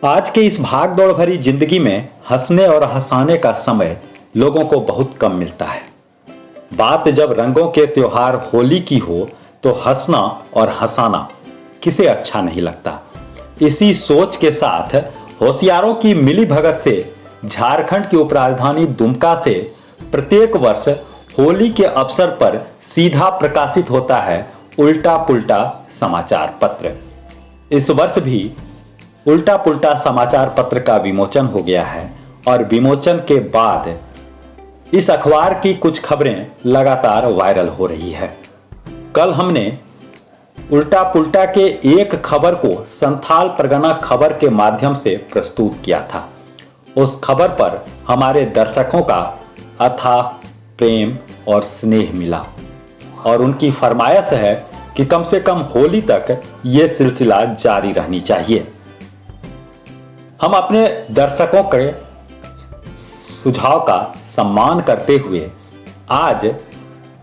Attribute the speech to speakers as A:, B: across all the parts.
A: आज के इस भाग दौड़ भरी जिंदगी में हंसने और हंसाने का समय लोगों को बहुत कम मिलता है। बात जब रंगों के त्योहार होली की हो तो हंसना और हंसाना किसे अच्छा नहीं लगता। इसी सोच के साथ होशियारों की मिली भगत से झारखंड की उपराजधानी दुमका से प्रत्येक वर्ष होली के अवसर पर सीधा प्रकाशित होता है उल्टा पुल्टा समाचार पत्र। इस वर्ष भी उल्टा पुल्टा समाचार पत्र का विमोचन हो गया है और विमोचन के बाद इस अखबार की कुछ खबरें लगातार वायरल हो रही है। कल हमने उल्टा पुल्टा के एक खबर को संथाल परगना खबर के माध्यम से प्रस्तुत किया था। उस खबर पर हमारे दर्शकों का अथाह प्रेम और स्नेह मिला और उनकी फरमाइश है कि कम से कम होली तक ये सिलसिला जारी रहनी चाहिए। हम अपने दर्शकों के सुझाव का सम्मान करते हुए आज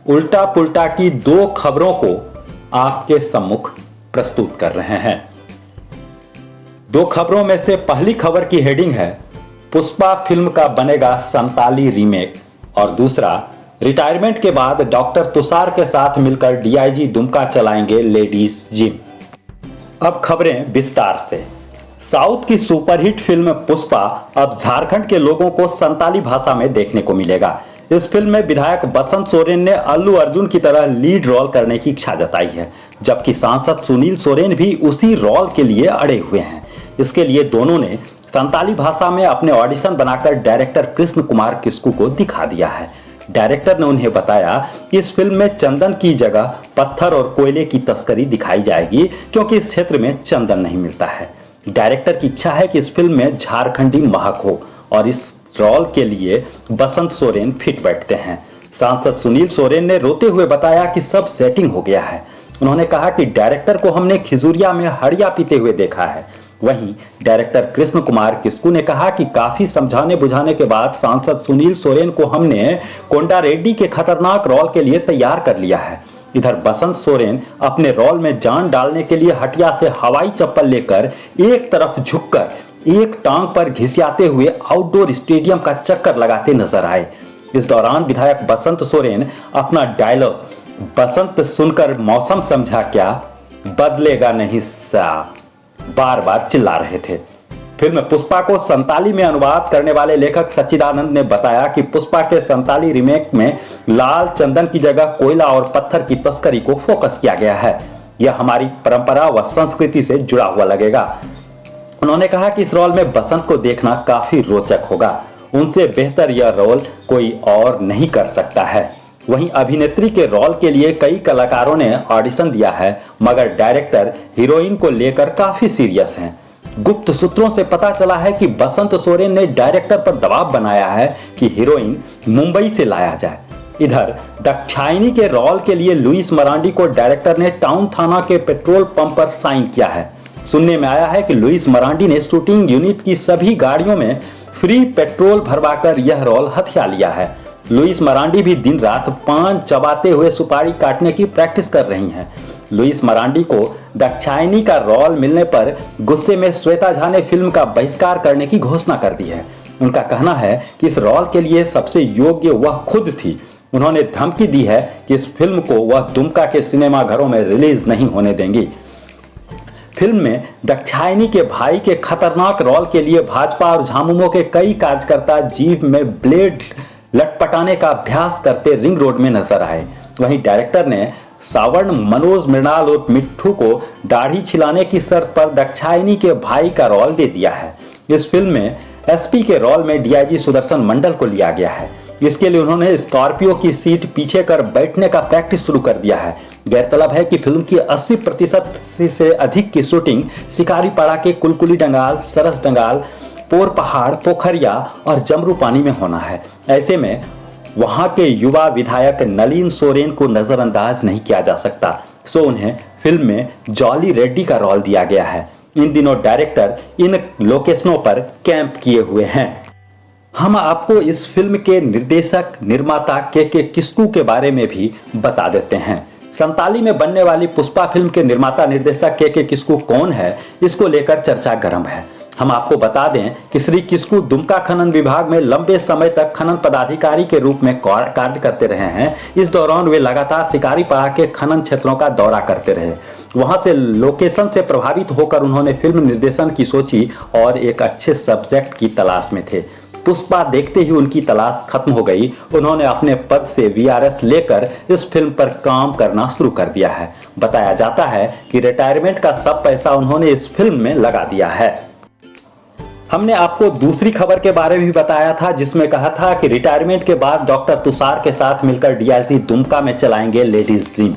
A: उल्टा पुल्टा की दो खबरों को आपके सम्मुख प्रस्तुत कर रहे हैं। दो खबरों में से पहली खबर की हेडिंग है पुष्पा फिल्म का बनेगा संताली रीमेक और दूसरा रिटायरमेंट के बाद डॉक्टर तुषार के साथ मिलकर डीआईजी दुमका चलाएंगे लेडीज जिम। अब खबरें विस्तार से। साउथ की सुपरहिट फिल्म पुष्पा अब झारखंड के लोगों को संताली भाषा में देखने को मिलेगा। इस फिल्म में विधायक बसंत सोरेन ने अल्लू अर्जुन की तरह लीड रोल करने की इच्छा जताई है, जबकि सांसद सुनील सोरेन भी उसी रोल के लिए अड़े हुए हैं। इसके लिए दोनों ने संताली भाषा में अपने ऑडिशन बनाकर डायरेक्टर कृष्ण कुमार किस्कू को दिखा दिया है। डायरेक्टर ने उन्हें बताया कि इस फिल्म में चंदन की जगह पत्थर और कोयले की तस्करी दिखाई जाएगी, क्योंकि इस क्षेत्र में चंदन नहीं मिलता है। डायरेक्टर की इच्छा है कि इस फिल्म में झारखंडी महक हो और इस रोल के लिए बसंत सोरेन फिट बैठते हैं। सांसद सुनील सोरेन ने रोते हुए बताया कि सब सेटिंग हो गया है। उन्होंने कहा कि डायरेक्टर को हमने खिजूरिया में हड़िया पीते हुए देखा है। वहीं डायरेक्टर कृष्ण कुमार किस्कू ने कहा कि काफी समझाने बुझाने के बाद सांसद सुनील सोरेन को हमने कोंडा रेड्डी के खतरनाक रोल के लिए तैयार कर लिया है। इधर बसंत सोरेन अपने रोल में जान डालने के लिए हटिया से हवाई चप्पल लेकर एक तरफ झुककर एक टांग पर घिसियाते हुए आउटडोर स्टेडियम का चक्कर लगाते नजर आए। इस दौरान विधायक बसंत सोरेन अपना डायलॉग बसंत सुनकर मौसम समझा क्या बदलेगा नहीं सा बार बार चिल्ला रहे थे। फिल्म पुष्पा को संताली में अनुवाद करने वाले लेखक सच्चिदानंद ने बताया कि पुष्पा के संताली रीमेक में लाल चंदन की जगह कोयला और पत्थर की तस्करी को फोकस किया गया है। यह हमारी परंपरा व संस्कृति से जुड़ा हुआ लगेगा। उन्होंने कहा कि इस रोल में बसंत को देखना काफी रोचक होगा। उनसे बेहतर यह रोल कोई और नहीं कर सकता है। वहीं अभिनेत्री के रोल के लिए कई कलाकारों ने ऑडिशन दिया है, मगर डायरेक्टर हीरोइन को लेकर काफी सीरियस हैं। गुप्त सूत्रों से पता चला है कि बसंत सोरेन ने डायरेक्टर पर दबाव बनाया है कि हीरोइन मुंबई से लाया जाए। इधर दाक्षायणी के रोल के लिए लुइस मरांडी को डायरेक्टर ने टाउन थाना के पेट्रोल पंप पर साइन किया है। सुनने में आया है कि लुइस मरांडी ने शूटिंग यूनिट की सभी गाड़ियों में फ्री पेट्रोल भरवाकर यह रोल हथिया लिया है। लुइस मरांडी भी दिन रात पान चबाते हुए सुपारी काटने की प्रैक्टिस कर रही हैं। लुइस मरांडी को दाक्षायणी का रोल मिलने पर गुस्से में श्वेता झा ने फिल्म का बहिष्कार करने की घोषणा कर दी है। उनका कहना है कि इस रोल के लिए सबसे योग्य वह खुद थी। उन्होंने धमकी दी है कि इस फिल्म को वह दुमका के सिनेमाघरों में रिलीज नहीं होने देंगी। फिल्म में दाक्षायणी के भाई के खतरनाक रोल के लिए भाजपा और झामुमो के कई कार्यकर्ता जीभ में ब्लेड लटपटाने का अभ्यास करते रिंग रोड में नजर आए। वहीं डायरेक्टर ने सावर्ण मनोज मृणाल और मिट्ठू को दाढ़ी छिलाने की शर्त पर दाक्षायणी के भाई का रोल दे दिया है। इस फिल्म में एसपी के रोल में डीआईजी सुदर्शन मंडल को लिया गया है। इसके लिए उन्होंने स्कॉर्पियो की सीट पीछे कर बैठने का प्रैक्टिस शुरू कर दिया है। गौरतलब है कि फिल्म की 80% से अधिक की शूटिंग शिकारीपाड़ा के कुलकुली डंगाल, सरस डंगाल, पोर पहाड़, पोखरिया और जमरू पानी में होना है। ऐसे में वहां के युवा विधायक नलिन सोरेन को नजरअंदाज नहीं किया जा सकता, सो उन्हें फिल्म में जॉली रेड्डी का रोल दिया गया है। इन दिनों डायरेक्टर इन लोकेशनों पर कैंप किए हुए हैं। हम आपको इस फिल्म के निर्देशक निर्माता के किस्कू के बारे में भी बता देते हैं। संताली में बनने वाली पुष्पा फिल्म के निर्माता निर्देशक के किस्कू कौन है, इसको लेकर चर्चा गर्म है। हम आपको बता दें कि श्री किस्कू दुमका खनन विभाग में लंबे समय तक खनन पदाधिकारी के रूप में कार्य करते रहे हैं। इस दौरान वे लगातार शिकारीपाड़ा के खनन क्षेत्रों का दौरा करते रहे। वहां से लोकेशन से प्रभावित होकर उन्होंने फिल्म निर्देशन की सोची और एक अच्छे सब्जेक्ट की तलाश में थे। पुष्पा देखते ही उनकी तलाश खत्म हो गई। उन्होंने अपने पद से वीआरएस लेकर इस फिल्म पर काम करना शुरू कर दिया है। बताया जाता है कि रिटायरमेंट का सब पैसा उन्होंने इस फिल्म में लगा दिया है। हमने आपको दूसरी खबर के बारे में भी बताया था, जिसमें कहा था कि रिटायरमेंट के बाद डॉक्टर तुषार के साथ मिलकर डीआईजी दुमका में चलाएंगे लेडीज जिम।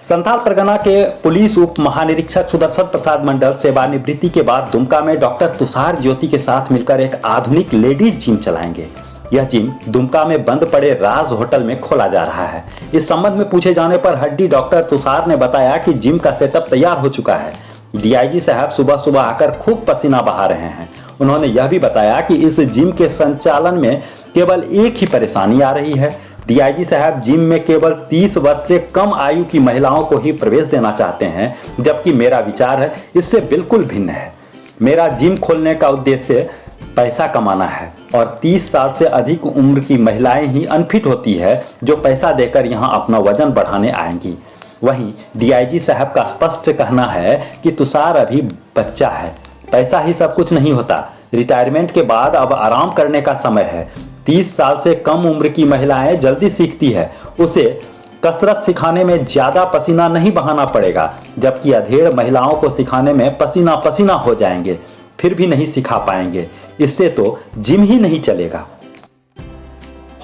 A: संथाल परगना के पुलिस उप महानिरीक्षक सुदर्शन प्रसाद मंडल सेवानिवृत्ति के बाद दुमका में डॉक्टर तुषार ज्योति के साथ मिलकर एक आधुनिक लेडीज जिम चलाएंगे। यह जिम दुमका में बंद पड़े राज होटल में खोला जा रहा है। इस संबंध में पूछे जाने पर हड्डी डॉक्टर तुषार ने बताया कि जिम का सेटअप तैयार हो चुका है। डीआईजी साहब सुबह सुबह आकर खूब पसीना बहा रहे हैं। उन्होंने यह भी बताया कि इस जिम के संचालन में केवल एक ही परेशानी आ रही है। डीआईजी साहब जिम में केवल 30 वर्ष से कम आयु की महिलाओं को ही प्रवेश देना चाहते हैं, जबकि मेरा विचार है इससे बिल्कुल भिन्न है। मेरा जिम खोलने का उद्देश्य पैसा कमाना है और 30 साल से अधिक उम्र की महिलाएं ही अनफिट होती है जो पैसा देकर यहां अपना वजन बढ़ाने आएंगी। वहीं डीआईजी साहब का स्पष्ट कहना है कि तुषार अभी बच्चा है, पैसा ही सब कुछ नहीं होता। रिटायरमेंट के बाद अब आराम करने का समय है। 30 साल से कम उम्र की महिलाएं जल्दी सीखती है, उसे कसरत सिखाने में ज्यादा पसीना नहीं बहाना पड़ेगा, जबकि अधेड़ महिलाओं को सिखाने में पसीना पसीना हो जाएंगे, फिर भी नहीं सिखा पाएंगे। इससे तो जिम ही नहीं चलेगा।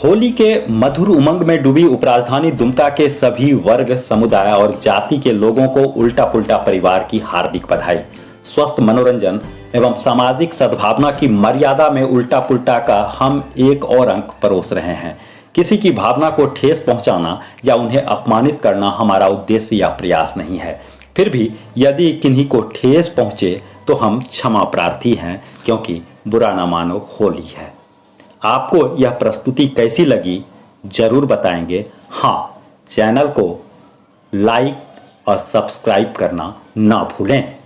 A: होली के मधुर उमंग में डूबी उपराजधानी दुमका के सभी वर्ग, समुदाय और जाति के लोगों को उल्टा पुल्टा परिवार की हार्दिक बधाई। स्वस्थ मनोरंजन एवं सामाजिक सद्भावना की मर्यादा में उल्टा पुल्टा का हम एक और अंक परोस रहे हैं। किसी की भावना को ठेस पहुंचाना या उन्हें अपमानित करना हमारा उद्देश्य या प्रयास नहीं है। फिर भी यदि किन्हीं को ठेस पहुंचे तो हम क्षमा प्रार्थी हैं, क्योंकि बुरा ना मानो होली है। आपको यह प्रस्तुति कैसी लगी जरूर बताएंगे। हाँ, चैनल को लाइक और सब्सक्राइब करना ना भूलें।